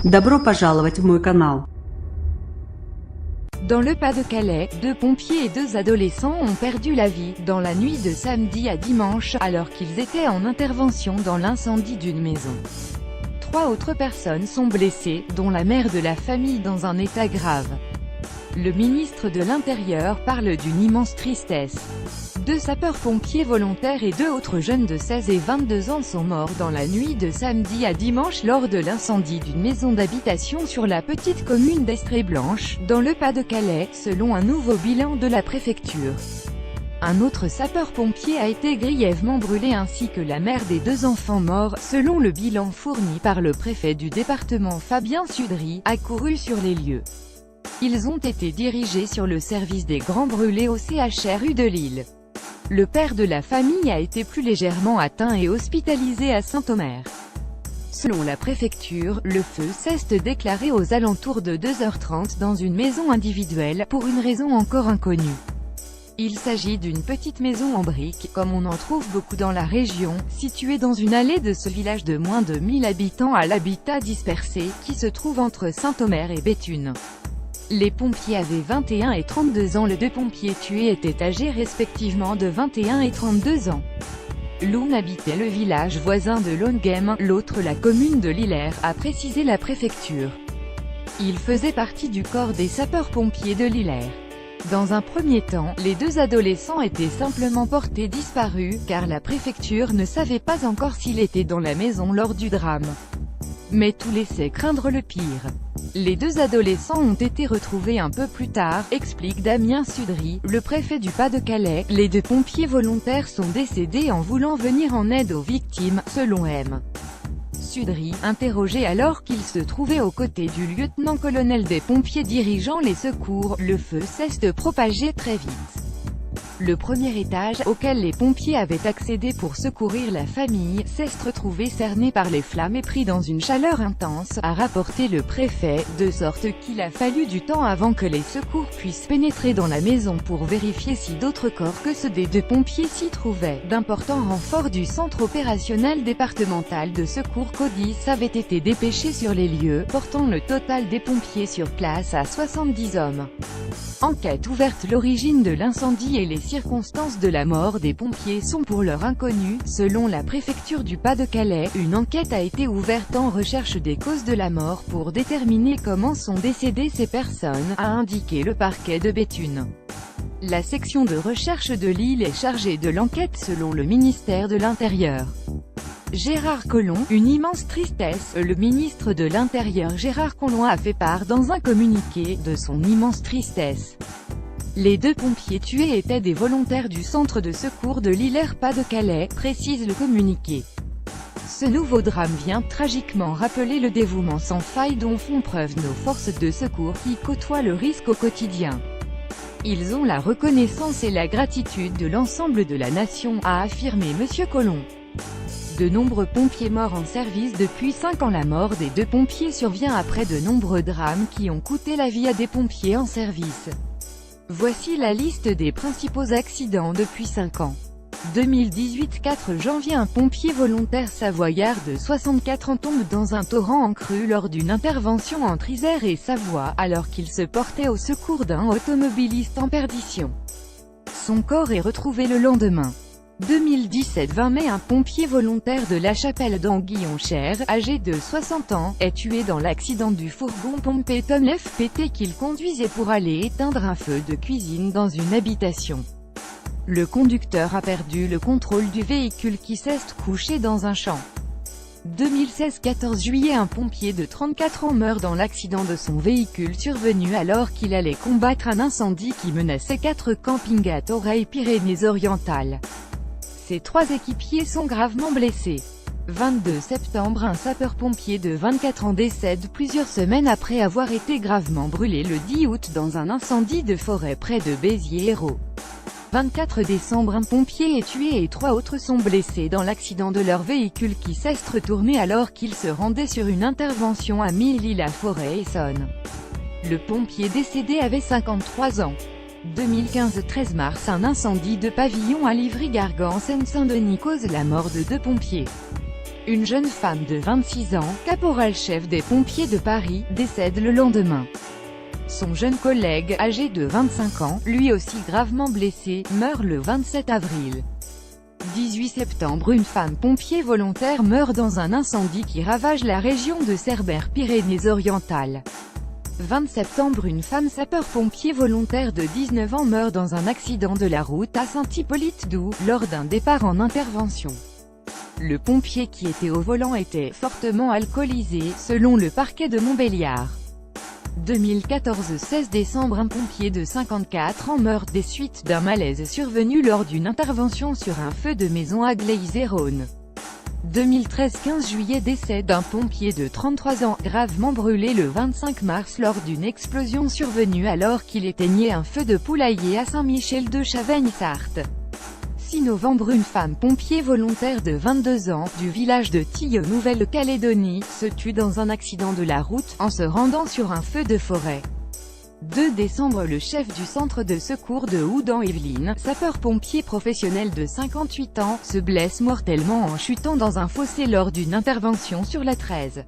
Добро пожаловать в мой канал. Dans le Pas-de-Calais, 2 pompiers et 2 adolescents ont perdu la vie, dans la nuit de samedi à dimanche, alors qu'ils étaient en intervention dans l'incendie d'une maison. 3 autres personnes sont blessées, dont la mère de la famille dans un état grave. Le ministre de l'Intérieur parle d'une immense tristesse. 2 sapeurs-pompiers volontaires et 2 autres jeunes de 16 et 22 ans sont morts dans la nuit de samedi à dimanche lors de l'incendie d'une maison d'habitation sur la petite commune d'Estrée-Blanche, dans le Pas-de-Calais, selon un nouveau bilan de la préfecture. Un autre sapeur-pompier a été grièvement brûlé ainsi que la mère des 2 enfants morts, selon le bilan fourni par le préfet du département Fabien Sudry, accouru sur les lieux. Ils ont été dirigés sur le service des grands brûlés au CHRU de Lille. Le père de la famille a été plus légèrement atteint et hospitalisé à Saint-Omer. Selon la préfecture, le feu s'est déclaré aux alentours de 2h30 dans une maison individuelle, pour une raison encore inconnue. Il s'agit d'une petite maison en briques, comme on en trouve beaucoup dans la région, située dans une allée de ce village de moins de 1000 habitants à l'habitat dispersé, qui se trouve entre Saint-Omer et Béthune. Les pompiers avaient 21 et 32 ans. Les 2 pompiers tués étaient âgés respectivement de 21 et 32 ans. L'un habitait le village voisin de Longhem, l'autre la commune de Lillers, a précisé la préfecture. Il faisait partie du corps des sapeurs-pompiers de Lillers. Dans un premier temps, les 2 adolescents étaient simplement portés disparus, car la préfecture ne savait pas encore s'il était dans la maison lors du drame. Mais tout laissait craindre le pire. Les 2 adolescents ont été retrouvés un peu plus tard, explique Damien Sudry, le préfet du Pas-de-Calais. Les 2 pompiers volontaires sont décédés en voulant venir en aide aux victimes, selon M. Sudry, interrogé alors qu'il se trouvait aux côtés du lieutenant-colonel des pompiers dirigeant les secours. Le feu s'est propagé très vite. Le premier étage, auquel les pompiers avaient accédé pour secourir la famille, s'est retrouvé cerné par les flammes et pris dans une chaleur intense, a rapporté le préfet, de sorte qu'il a fallu du temps avant que les secours puissent pénétrer dans la maison pour vérifier si d'autres corps que ceux des 2 pompiers s'y trouvaient. D'importants renforts du centre opérationnel départemental de secours CODIS avaient été dépêchés sur les lieux, portant le total des pompiers sur place à 70 hommes. Enquête ouverte. L'origine de l'incendie et les circonstances de la mort des pompiers sont pour l'heure inconnues. Selon la préfecture du Pas-de-Calais, une enquête a été ouverte en recherche des causes de la mort pour déterminer comment sont décédées ces personnes, a indiqué le parquet de Béthune. La section de recherche de Lille est chargée de l'enquête selon le ministère de l'Intérieur. Gérard Collomb, une immense tristesse. Le ministre de l'Intérieur Gérard Collomb a fait part dans un communiqué, de son immense tristesse. Les 2 pompiers tués étaient des volontaires du centre de secours de Lillers Pas-de-Calais, précise le communiqué. Ce nouveau drame vient tragiquement rappeler le dévouement sans faille dont font preuve nos forces de secours qui côtoient le risque au quotidien. Ils ont la reconnaissance et la gratitude de l'ensemble de la nation, a affirmé M. Collomb. De nombreux pompiers morts en service depuis 5 ans. La mort des 2 pompiers survient après de nombreux drames qui ont coûté la vie à des pompiers en service. Voici la liste des principaux accidents depuis 5 ans. 2018 4 janvier, un pompier volontaire savoyard de 64 ans tombe dans un torrent en crue lors d'une intervention entre Isère et Savoie, alors qu'il se portait au secours d'un automobiliste en perdition. Son corps est retrouvé le lendemain. 2017 20 mai, un pompier volontaire de La Chapelle d'Anguillon-Cher, âgé de 60 ans, est tué dans l'accident du fourgon Pompeton FPT qu'il conduisait pour aller éteindre un feu de cuisine dans une habitation. Le conducteur a perdu le contrôle du véhicule qui s'est couché dans un champ. 2016 14 juillet, un pompier de 34 ans meurt dans l'accident de son véhicule survenu alors qu'il allait combattre un incendie qui menaçait 4 campings à Toreil-Pyrénées-Orientales. Ces 3 équipiers sont gravement blessés. 22 septembre, un sapeur-pompier de 24 ans décède plusieurs semaines après avoir été gravement brûlé le 10 août dans un incendie de forêt près de Béziers-Hérault. 24 décembre, un pompier est tué et 3 autres sont blessés dans l'accident de leur véhicule qui s'est retourné alors qu'ils se rendaient sur une intervention à Milly-la-Forêt-Essonne. Le pompier décédé avait 53 ans. 2015 13 mars, un incendie de pavillon à Livry-Gargan en Seine-Saint-Denis cause la mort de 2 pompiers. une jeune femme de 26 ans, caporal-chef des pompiers de Paris, décède le lendemain. Son jeune collègue, âgé de 25 ans, lui aussi gravement blessé, meurt le 27 avril. 18 septembre, une femme pompier volontaire meurt dans un incendie qui ravage la région de Cerbère-Pyrénées-Orientales. 20 septembre, une femme sapeur-pompier volontaire de 19 ans meurt dans un accident de la route à Saint-Hippolyte-Doux, lors d'un départ en intervention. Le pompier qui était au volant était fortement alcoolisé, selon le parquet de Montbéliard. 2014, 16 décembre, un pompier de 54 ans meurt des suites d'un malaise survenu lors d'une intervention sur un feu de maison à Glaise-et-Rhône. 2013, 15 juillet, décès d'un pompier de 33 ans, gravement brûlé le 25 mars lors d'une explosion survenue alors qu'il éteignait un feu de poulailler à Saint-Michel-de-Chavaigne-Sarthe. 6 novembre, une femme pompier volontaire de 22 ans, du village de Tille, Nouvelle-Calédonie, se tue dans un accident de la route, en se rendant sur un feu de forêt. 2 décembre, le chef du centre de secours de Houdan-Yvelines, sapeur-pompier professionnel de 58 ans, se blesse mortellement en chutant dans un fossé lors d'une intervention sur la 13.